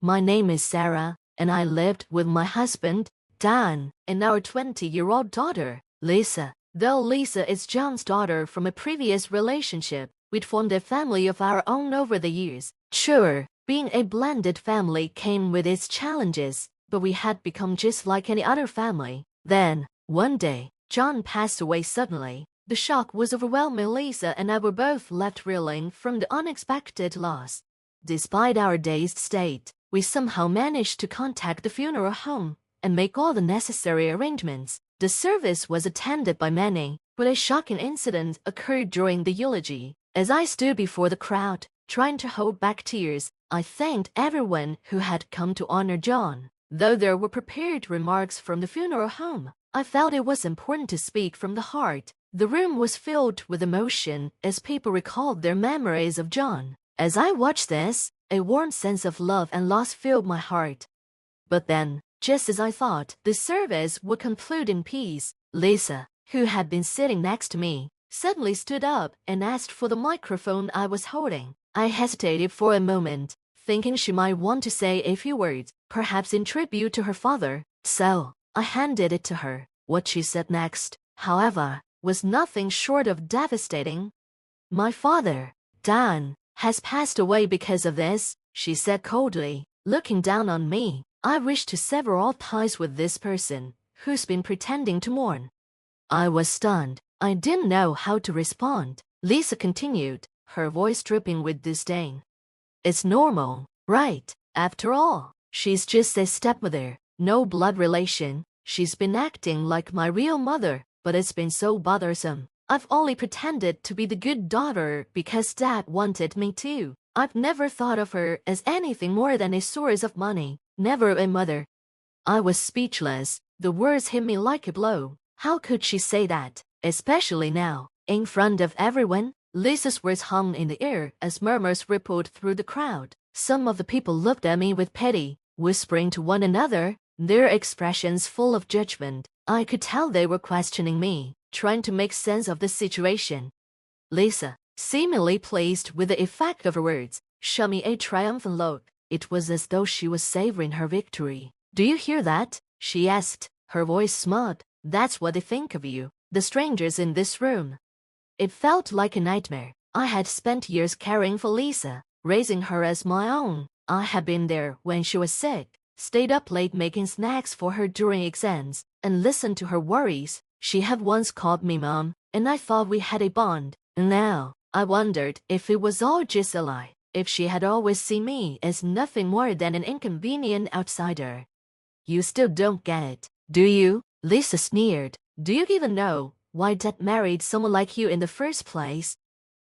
My name is Sarah, and I lived with my husband, Dan, and our 20-year-old daughter, Lisa. Though Lisa is John's daughter from a previous relationship, we'd formed a family of our own over the years. Sure, being a blended family came with its challenges, but we had become just like any other family. Then, one day, John passed away suddenly. The shock was overwhelming. Lisa and I were both left reeling from the unexpected loss. Despite our dazed state, we somehow managed to contact the funeral home and make all the necessary arrangements. The service was attended by many, but a shocking incident occurred during the eulogy. As I stood before the crowd, trying to hold back tears, I thanked everyone who had come to honor John. Though there were prepared remarks from the funeral home, I felt it was important to speak from the heart. The room was filled with emotion as people recalled their memories of John. As I watched this, a warm sense of love and loss filled my heart. But then, just as I thought the service would conclude in peace, Lisa, who had been sitting next to me, suddenly stood up and asked for the microphone I was holding. I hesitated for a moment, thinking she might want to say a few words, perhaps in tribute to her father, so I handed it to her. What she said next, however, was nothing short of devastating. "My father, Dan, has passed away because of this," she said coldly, looking down on me. "I wish to sever all ties with this person, who's been pretending to mourn." I was stunned. I didn't know how to respond. Lisa continued, her voice dripping with disdain. "It's normal, right? After all, she's just a stepmother, no blood relation. She's been acting like my real mother, but it's been so bothersome. I've only pretended to be the good daughter because Dad wanted me to. I've never thought of her as anything more than a source of money, never a mother." I was speechless. The words hit me like a blow. How could she say that, especially now, in front of everyone? Lisa's words hung in the air as murmurs rippled through the crowd. Some of the people looked at me with pity, whispering to one another, their expressions full of judgment. I could tell they were questioning me, trying to make sense of the situation. Lisa, seemingly pleased with the effect of her words, shot me a triumphant look. It was as though she was savoring her victory. "Do you hear that?" she asked, her voice smooth. "That's what they think of you, the strangers in this room." It felt like a nightmare. I had spent years caring for Lisa, raising her as my own. I had been there when she was sick, stayed up late making snacks for her during exams, and listened to her worries. She had once called me Mom, and I thought we had a bond. Now, I wondered if it was all just a lie, if she had always seen me as nothing more than an inconvenient outsider. "You still don't get it, do you?" Lisa sneered. "Do you even know why Dad married someone like you in the first place?"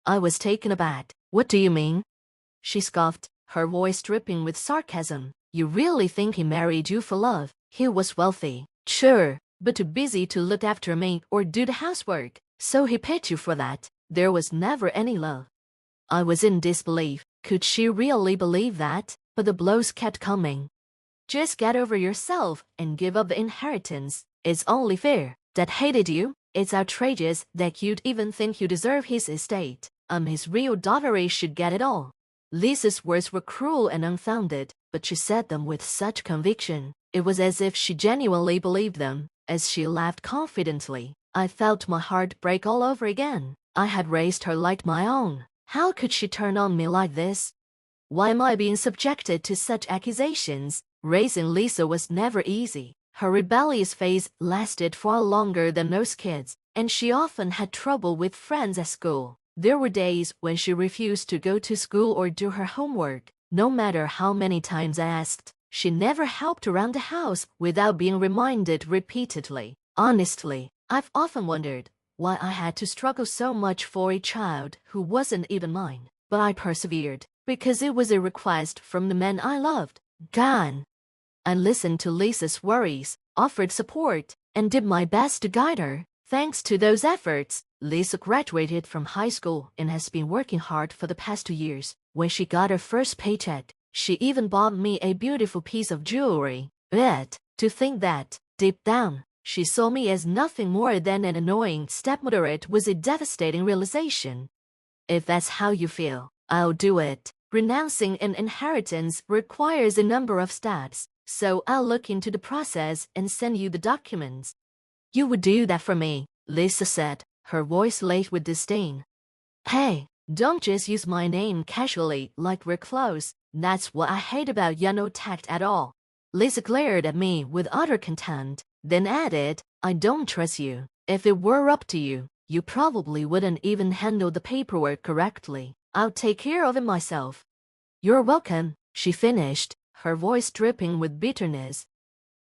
I was taken aback. "What do you mean?" She scoffed, her voice dripping with sarcasm. "You really think he married you for love? He was wealthy, sure, but too busy to look after me or do the housework, so he paid you for that. There was never any love." I was in disbelief. Could she really believe that? But the blows kept coming. "Just get over yourself and give up the inheritance. It's only fair. Dad hated you. It's outrageous that you'd even think you deserve his estate. His real daughter should get it all." Lisa's words were cruel and unfounded, but she said them with such conviction. It was as if she genuinely believed them. As she laughed confidently, I felt my heart break all over again. I had raised her like my own. How could she turn on me like this? Why am I being subjected to such accusations? Raising Lisa was never easy. Her rebellious phase lasted far longer than most kids, and she often had trouble with friends at school. There were days when she refused to go to school or do her homework. No matter how many times I asked, she never helped around the house without being reminded repeatedly. Honestly, I've often wondered why I had to struggle so much for a child who wasn't even mine. But I persevered, because it was a request from the man I loved, God. I listened to Lisa's worries, offered support, and did my best to guide her. Thanks to those efforts, Lisa graduated from high school and has been working hard for the past 2 years. When she got her first paycheck, she even bought me a beautiful piece of jewelry. Yet, to think that, deep down, she saw me as nothing more than an annoying stepmother, it was a devastating realization. If that's how you feel, I'll do it. Renouncing an inheritance requires a number of steps, so I'll look into the process and send you the documents. You would do that for me, Lisa said, her voice laced with disdain. Hey, don't just use my name casually like we're close. That's what I hate about you, no tact at all. Lisa glared at me with utter contempt, then added, I don't trust you. If it were up to you, you probably wouldn't even handle the paperwork correctly. I'll take care of it myself. You're welcome, she finished, her voice dripping with bitterness.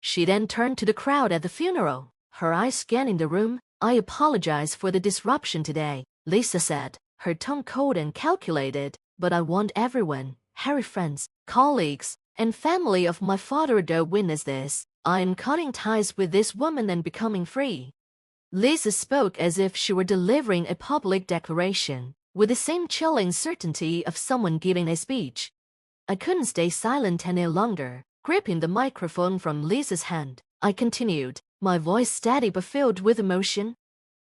She then turned to the crowd at the funeral, her eyes scanning the room. I apologize for the disruption today, Lisa said, her tone cold and calculated, but I want everyone, Harry friends, colleagues, and family of my father to witness this. I am cutting ties with this woman and becoming free. Lisa spoke as if she were delivering a public declaration, with the same chilling certainty of someone giving a speech. I couldn't stay silent any longer. Gripping the microphone from Lisa's hand, I continued, my voice steady but filled with emotion.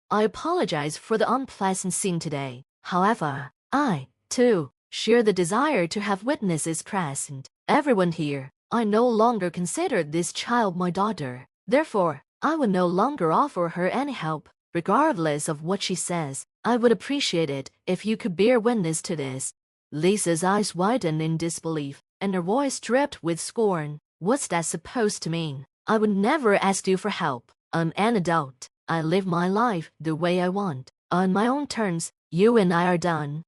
I apologize for the unpleasant scene today. However, I, too, share the desire to have witnesses present. Everyone here, I no longer consider this child my daughter. Therefore, I will no longer offer her any help, regardless of what she says. I would appreciate it if you could bear witness to this. Lisa's eyes widened in disbelief, and her voice dripped with scorn. What's that supposed to mean? I would never ask you for help. I'm an adult. I live my life the way I want. On my own terms, you and I are done.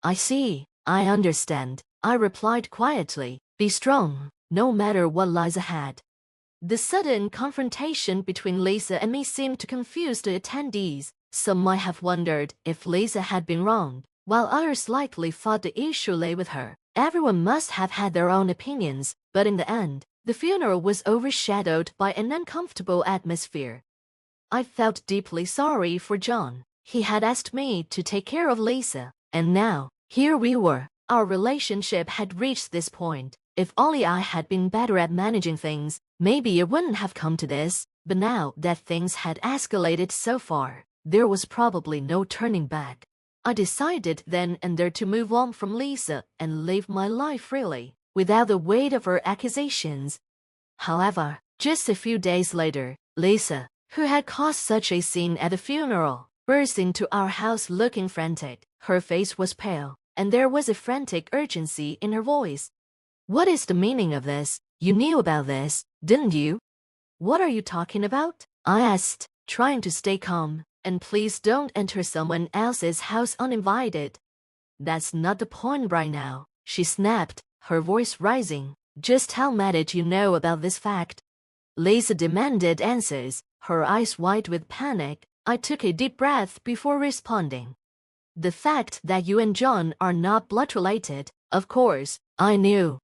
I see. I understand, I replied quietly. Be strong, no matter what lies ahead. The sudden confrontation between Lisa and me seemed to confuse the attendees. Some might have wondered if Lisa had been wronged, while others likely thought the issue lay with her. Everyone must have had their own opinions, but in the end, the funeral was overshadowed by an uncomfortable atmosphere. I felt deeply sorry for John. He had asked me to take care of Lisa, and now, here we were. Our relationship had reached this point. If only I had been better at managing things, maybe it wouldn't have come to this. But now that things had escalated so far, there was probably no turning back. I decided then and there to move on from Lisa and live my life freely, without the weight of her accusations. However, just a few days later, Lisa, who had caused such a scene at the funeral, burst into our house looking frantic. Her face was pale, and there was a frantic urgency in her voice. What is the meaning of this? You knew about this, didn't you? What are you talking about? I asked, trying to stay calm. And please don't enter someone else's house uninvited. That's not the point right now, she snapped, her voice rising. Just how mad did you know about this fact? Lisa demanded answers, her eyes wide with panic. I took a deep breath before responding. The fact that you and John are not blood related, of course, I knew.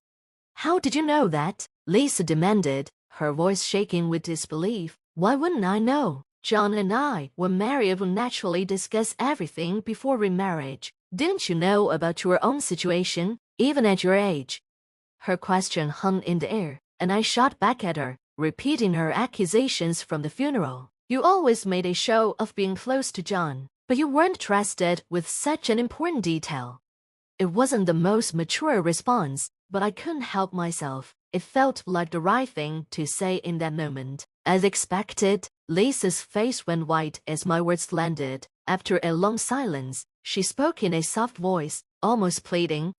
How did you know that? Lisa demanded, her voice shaking with disbelief. Why wouldn't I know? John and I, when married, will naturally discuss everything before remarriage. Didn't you know about your own situation, even at your age? Her question hung in the air, and I shot back at her, repeating her accusations from the funeral. You always made a show of being close to John, but you weren't trusted with such an important detail. It wasn't the most mature response, but I couldn't help myself. It felt like the right thing to say in that moment. As expected, Lisa's face went white as my words landed. After a long silence, she spoke in a soft voice, almost pleading.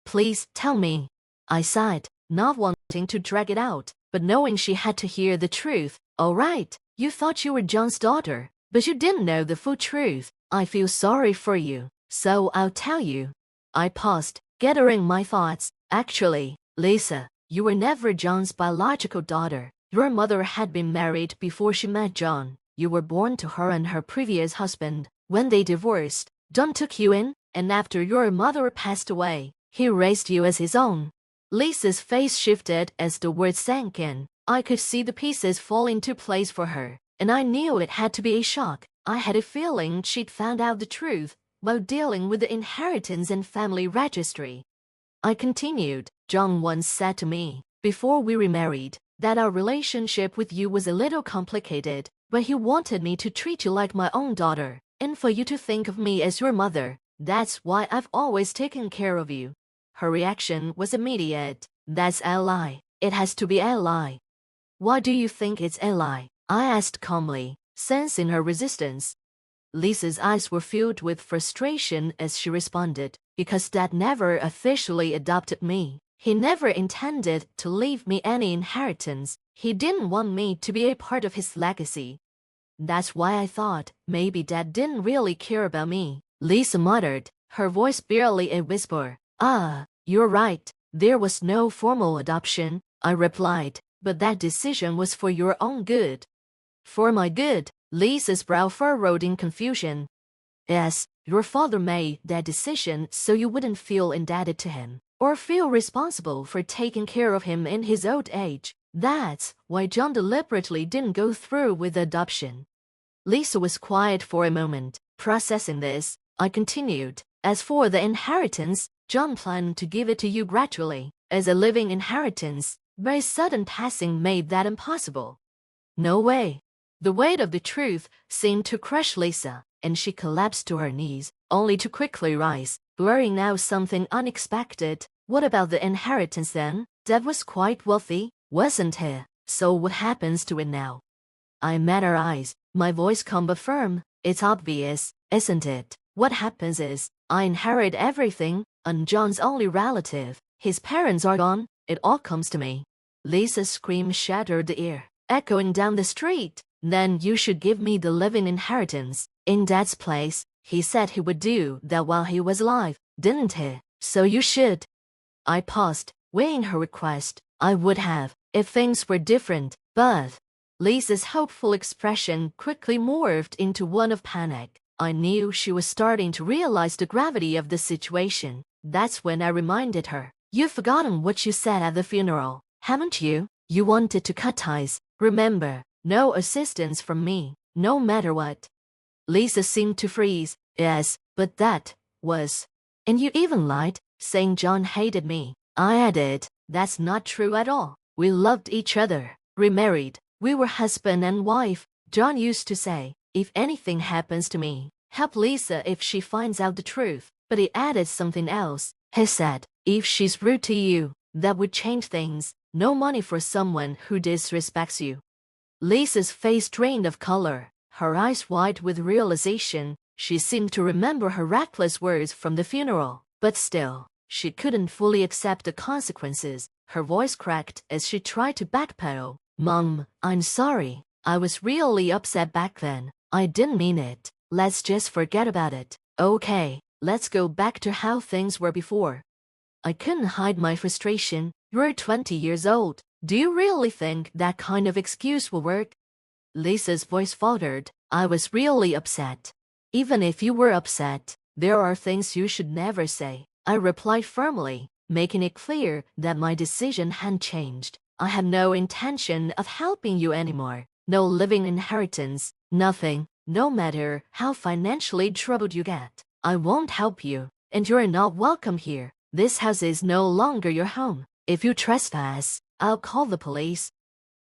Please tell me. I sighed, not wanting to drag it out, but knowing she had to hear the truth. All right, you thought you were John's daughter, but you didn't know the full truth. I feel sorry for you, so I'll tell you. I paused, gathering my thoughts. Actually, Lisa, you were never John's biological daughter. Your mother had been married before she met John. You were born to her and her previous husband. When they divorced, John took you in, and after your mother passed away, he raised you as his own. Lisa's face shifted as the words sank in. I could see the pieces fall into place for her, and I knew it had to be a shock. I had a feeling she'd found out the truth while dealing with the inheritance and family registry. I continued. John once said to me, before we remarried, that our relationship with you was a little complicated, but he wanted me to treat you like my own daughter, and for you to think of me as your mother. That's why I've always taken care of you. Her reaction was immediate. That's a lie. It has to be a lie. Why do you think it's a lie? I asked calmly, sensing her resistance. Lisa's eyes were filled with frustration as she responded, because Dad never officially adopted me. He never intended to leave me any inheritance. He didn't want me to be a part of his legacy. That's why I thought maybe Dad didn't really care about me. Lisa muttered, her voice barely a whisper. You're right. There was no formal adoption, I replied, but that decision was for your own good. For my good? Lisa's brow furrowed in confusion. Yes, your father made that decision so you wouldn't feel indebted to him, or feel responsible for taking care of him in his old age. That's why John deliberately didn't go through with the adoption. Lisa was quiet for a moment, processing this. I continued. As for the inheritance, John planned to give it to you gradually, as a living inheritance. Very sudden passing made that impossible. No way. The weight of the truth seemed to crush Lisa, and she collapsed to her knees, only to quickly rise, blurring out something unexpected. What about the inheritance then? Dad was quite wealthy, wasn't he? So what happens to it now? I met her eyes, my voice calm but firm. It's obvious, isn't it? What happens is, I inherit everything. I'm John's only relative. His parents are gone. It all comes to me. Lisa's scream shattered the air, echoing down the street. Then you should give me the living inheritance. In Dad's place, he said he would do that while he was alive, didn't he? So you should. I paused, weighing her request. I would have, if things were different, but... Lisa's hopeful expression quickly morphed into one of panic. I knew she was starting to realize the gravity of the situation. That's when I reminded her. You've forgotten what you said at the funeral, haven't you? You wanted to cut ties. Remember, no assistance from me, no matter what. Lisa seemed to freeze. Yes, but that was... And you even lied, saying John hated me. I added, that's not true at all. We loved each other, remarried. We were husband and wife. John used to say, if anything happens to me, help Lisa if she finds out the truth. But he added something else. He said, if she's rude to you, that would change things. No money for someone who disrespects you. Lisa's face drained of color, her eyes wide with realization. She seemed to remember her reckless words from the funeral, but still, she couldn't fully accept the consequences. Her voice cracked as she tried to backpedal. Mom, I'm sorry. I was really upset back then. I didn't mean it. Let's just forget about it. Okay, let's go back to how things were before. I couldn't hide my frustration. You're 20 years old. Do you really think that kind of excuse will work? Lisa's voice faltered. I was really upset. Even if you were upset, there are things you should never say. I replied firmly, making it clear that my decision hadn't changed. I had no intention of helping you anymore. No living inheritance, nothing. No matter how financially troubled you get, I won't help you, and you're not welcome here. This house is no longer your home. If you trespass, I'll call the police.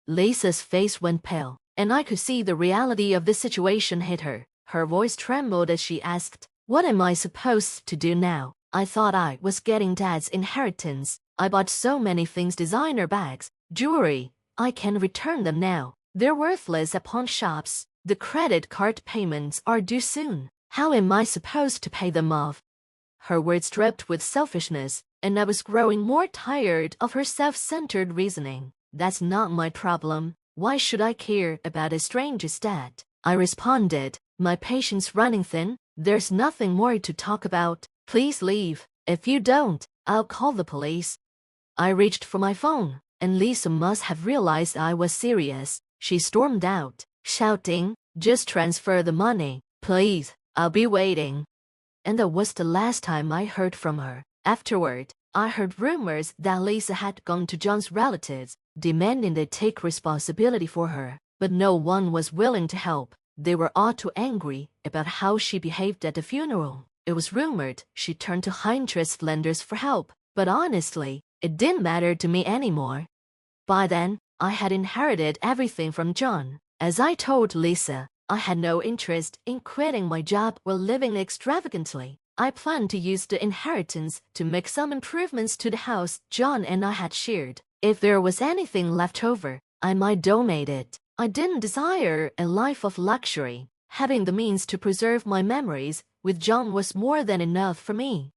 Lisa's face went pale, and I could see the reality of the situation hit her. Her voice trembled as she asked, what am I supposed to do now? I thought I was getting Dad's inheritance. I bought so many things, designer bags, jewelry. I can return them now. They're worthless at pawn shops. The credit card payments are due soon. How am I supposed to pay them off? Her words dripped with selfishness, and I was growing more tired of her self-centered reasoning. That's not my problem. Why should I care about a stranger's dad? I responded, my patience running thin. There's nothing more to talk about. Please leave. If you don't, I'll call the police. I reached for my phone, and Lisa must have realized I was serious. She stormed out, shouting, just transfer the money, please. I'll be waiting. And that was the last time I heard from her. Afterward, I heard rumors that Lisa had gone to John's relatives, demanding they take responsibility for her, but no one was willing to help. They were all too angry about how she behaved at the funeral. It was rumored she turned to high-interest lenders for help, but honestly, it didn't matter to me anymore. By then, I had inherited everything from John. As I told Lisa, I had no interest in quitting my job or living extravagantly. I planned to use the inheritance to make some improvements to the house John and I had shared. If there was anything left over, I might donate it. I didn't desire a life of luxury. Having the means to preserve my memories with John was more than enough for me.